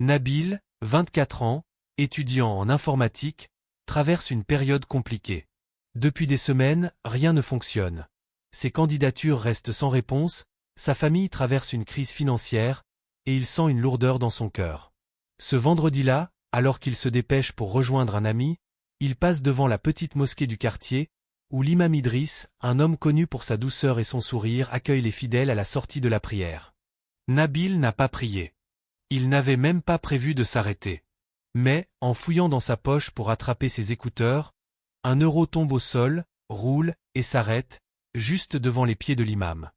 Nabil, 24 ans, étudiant en informatique, traverse une période compliquée. Depuis des semaines, rien ne fonctionne. Ses candidatures restent sans réponse, sa famille traverse une crise financière, et il sent une lourdeur dans son cœur. Ce vendredi-là, alors qu'il se dépêche pour rejoindre un ami, il passe devant la petite mosquée du quartier, où l'imam Idriss, un homme connu pour sa douceur et son sourire, accueille les fidèles à la sortie de la prière. Nabil n'a pas prié. Il n'avait même pas prévu de s'arrêter. Mais, en fouillant dans sa poche pour attraper ses écouteurs, un euro tombe au sol, roule, et s'arrête, juste devant les pieds de l'imam.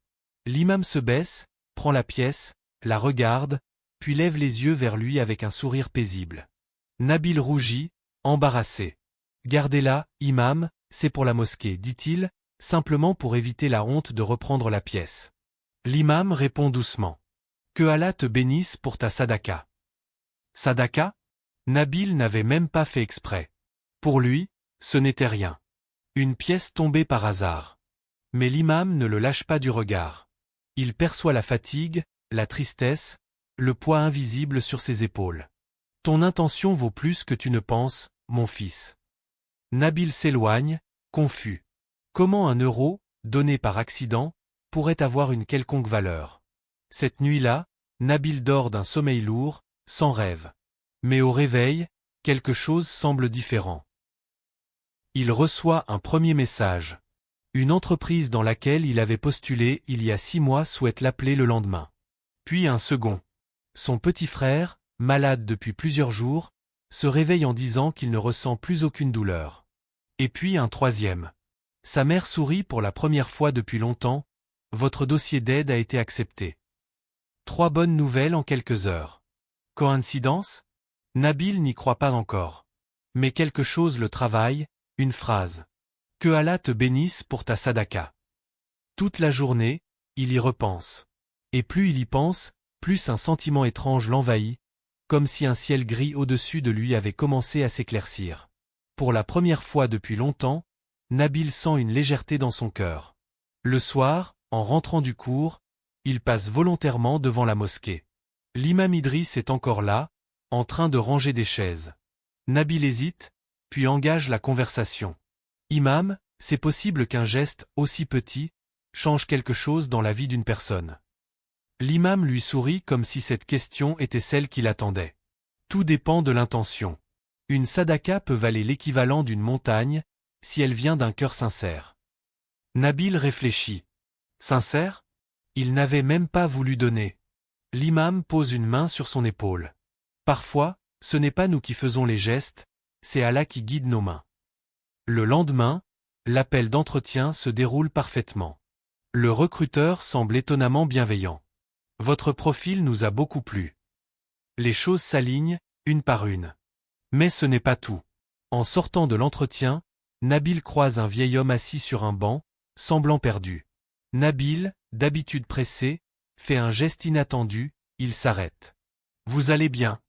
L'imam se baisse, prend la pièce, la regarde, puis lève les yeux vers lui avec un sourire paisible. Nabil rougit, embarrassé. « Gardez-la, imam, c'est pour la mosquée, dit-il, simplement pour éviter la honte de reprendre la pièce. L'imam répond doucement. « Que Allah te bénisse pour ta sadaka. » Sadaka ? Nabil n'avait même pas fait exprès. Pour lui, ce n'était rien. Une pièce tombée par hasard. Mais l'imam ne le lâche pas du regard. Il perçoit la fatigue, la tristesse, le poids invisible sur ses épaules. « Ton intention vaut plus que tu ne penses, mon fils. » Nabil s'éloigne, confus. Comment un euro, donné par accident, pourrait avoir une quelconque valeur? Cette nuit-là, Nabil dort d'un sommeil lourd, sans rêve. Mais au réveil, quelque chose semble différent. Il reçoit un premier message. Une entreprise dans laquelle il avait postulé il y a 6 mois souhaite l'appeler le lendemain. Puis un second. Son petit frère, malade depuis plusieurs jours, se réveille en disant qu'il ne ressent plus aucune douleur. Et puis un troisième. Sa mère sourit pour la première fois depuis longtemps, votre dossier d'aide a été accepté. 3 bonnes nouvelles en quelques heures. Coïncidence ? Nabil n'y croit pas encore. Mais quelque chose le travaille, une phrase. Que Allah te bénisse pour ta sadaka. Toute la journée, il y repense. Et plus il y pense, plus un sentiment étrange l'envahit, comme si un ciel gris au-dessus de lui avait commencé à s'éclaircir. Pour la première fois depuis longtemps, Nabil sent une légèreté dans son cœur. Le soir, en rentrant du cours, il passe volontairement devant la mosquée. L'imam Idriss est encore là, en train de ranger des chaises. Nabil hésite, puis engage la conversation. Imam, c'est possible qu'un geste aussi petit change quelque chose dans la vie d'une personne. L'imam lui sourit comme si cette question était celle qu'il attendait. Tout dépend de l'intention. Une sadaka peut valer l'équivalent d'une montagne, si elle vient d'un cœur sincère. Nabil réfléchit. Sincère ? Il n'avait même pas voulu donner. L'imam pose une main sur son épaule. Parfois, ce n'est pas nous qui faisons les gestes, c'est Allah qui guide nos mains. Le lendemain, l'appel d'entretien se déroule parfaitement. Le recruteur semble étonnamment bienveillant. Votre profil nous a beaucoup plu. Les choses s'alignent, une par une. Mais ce n'est pas tout. En sortant de l'entretien, Nabil croise un vieil homme assis sur un banc, semblant perdu. Nabil, d'habitude pressé, fait un geste inattendu, il s'arrête. Vous allez bien ?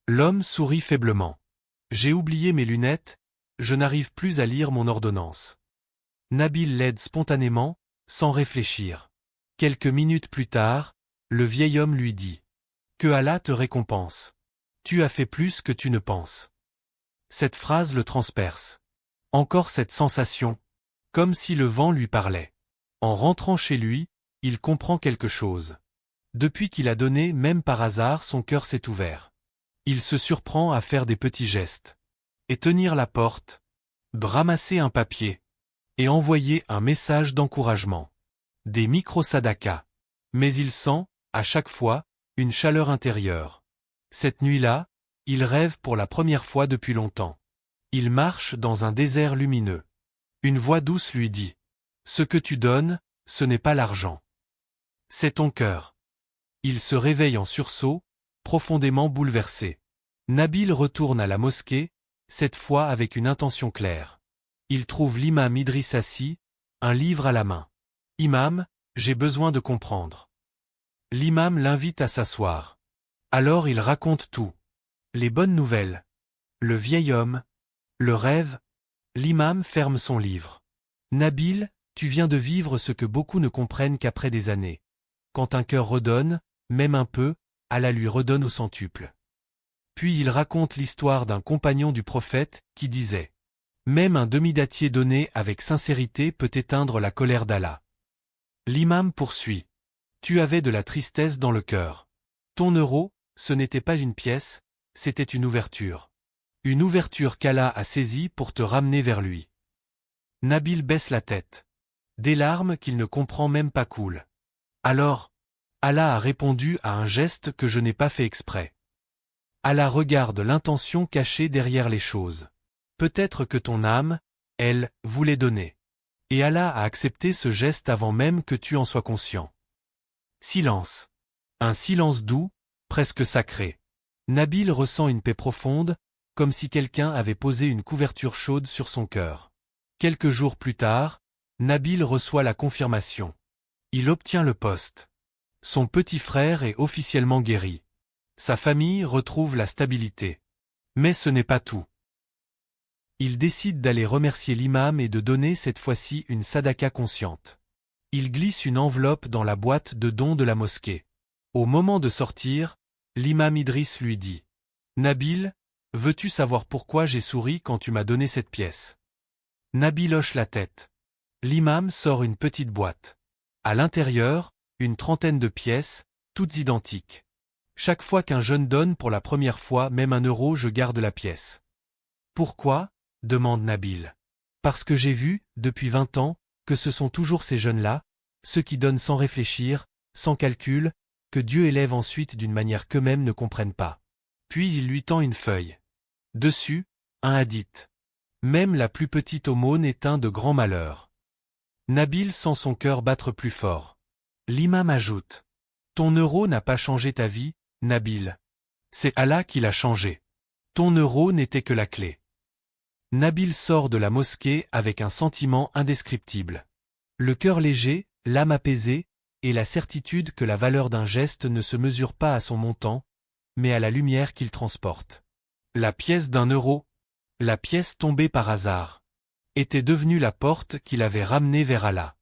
L'homme sourit faiblement. J'ai oublié mes lunettes, je n'arrive plus à lire mon ordonnance. Nabil l'aide spontanément, sans réfléchir. Quelques minutes plus tard, le vieil homme lui dit. Que Allah te récompense. Tu as fait plus que tu ne penses. Cette phrase le transperce. Encore cette sensation, comme si le vent lui parlait. En rentrant chez lui, il comprend quelque chose. Depuis qu'il a donné, même par hasard, son cœur s'est ouvert. Il se surprend à faire des petits gestes. Et tenir la porte, ramasser un papier, et envoyer un message d'encouragement. Des micro-sadakas. Mais il sent, à chaque fois, une chaleur intérieure. Cette nuit-là, il rêve pour la première fois depuis longtemps. Il marche dans un désert lumineux. Une voix douce lui dit. Ce que tu donnes, ce n'est pas l'argent. C'est ton cœur. Il se réveille en sursaut, profondément bouleversé. Nabil retourne à la mosquée, cette fois avec une intention claire. Il trouve l'imam Idriss assis, un livre à la main. Imam, j'ai besoin de comprendre. L'imam l'invite à s'asseoir. Alors il raconte tout. Les bonnes nouvelles. Le vieil homme. Le rêve. L'imam ferme son livre. Nabil, tu viens de vivre ce que beaucoup ne comprennent qu'après des années. Quand un cœur redonne, même un peu, Allah lui redonne au centuple. Puis il raconte l'histoire d'un compagnon du prophète qui disait « Même un demi-dattier donné avec sincérité peut éteindre la colère d'Allah. » L'imam poursuit « Tu avais de la tristesse dans le cœur. Ton euro, ce n'était pas une pièce, c'était une ouverture. Une ouverture qu'Allah a saisie pour te ramener vers lui. » Nabil baisse la tête. Des larmes qu'il ne comprend même pas coulent. Alors, Allah a répondu à un geste que je n'ai pas fait exprès. Allah regarde l'intention cachée derrière les choses. Peut-être que ton âme, elle, voulait donner. Et Allah a accepté ce geste avant même que tu en sois conscient. Silence. Un silence doux, presque sacré. Nabil ressent une paix profonde, comme si quelqu'un avait posé une couverture chaude sur son cœur. Quelques jours plus tard, Nabil reçoit la confirmation. Il obtient le poste. Son petit frère est officiellement guéri. Sa famille retrouve la stabilité. Mais ce n'est pas tout. Il décide d'aller remercier l'imam et de donner cette fois-ci une sadaka consciente. Il glisse une enveloppe dans la boîte de dons de la mosquée. Au moment de sortir, l'imam Idriss lui dit « Nabil, veux-tu savoir pourquoi j'ai souri quand tu m'as donné cette pièce ?» Nabil hoche la tête. L'imam sort une petite boîte. À l'intérieur, une trentaine de pièces, toutes identiques. Chaque fois qu'un jeune donne pour la première fois même 1 euro, je garde la pièce. Pourquoi ? Demande Nabil. Parce que j'ai vu, depuis 20 ans, que ce sont toujours ces jeunes-là, ceux qui donnent sans réfléchir, sans calcul, que Dieu élève ensuite d'une manière qu'eux-mêmes ne comprennent pas. Puis il lui tend une feuille. Dessus, un hadith. Même la plus petite aumône est un de grands malheurs. Nabil sent son cœur battre plus fort. L'imam ajoute. Ton euro n'a pas changé ta vie, Nabil. C'est Allah qui l'a changé. Ton euro n'était que la clé. Nabil sort de la mosquée avec un sentiment indescriptible. Le cœur léger, l'âme apaisée, et la certitude que la valeur d'un geste ne se mesure pas à son montant, mais à la lumière qu'il transporte. La pièce d'1 euro, la pièce tombée par hasard, était devenue la porte qui l'avait ramené vers Allah.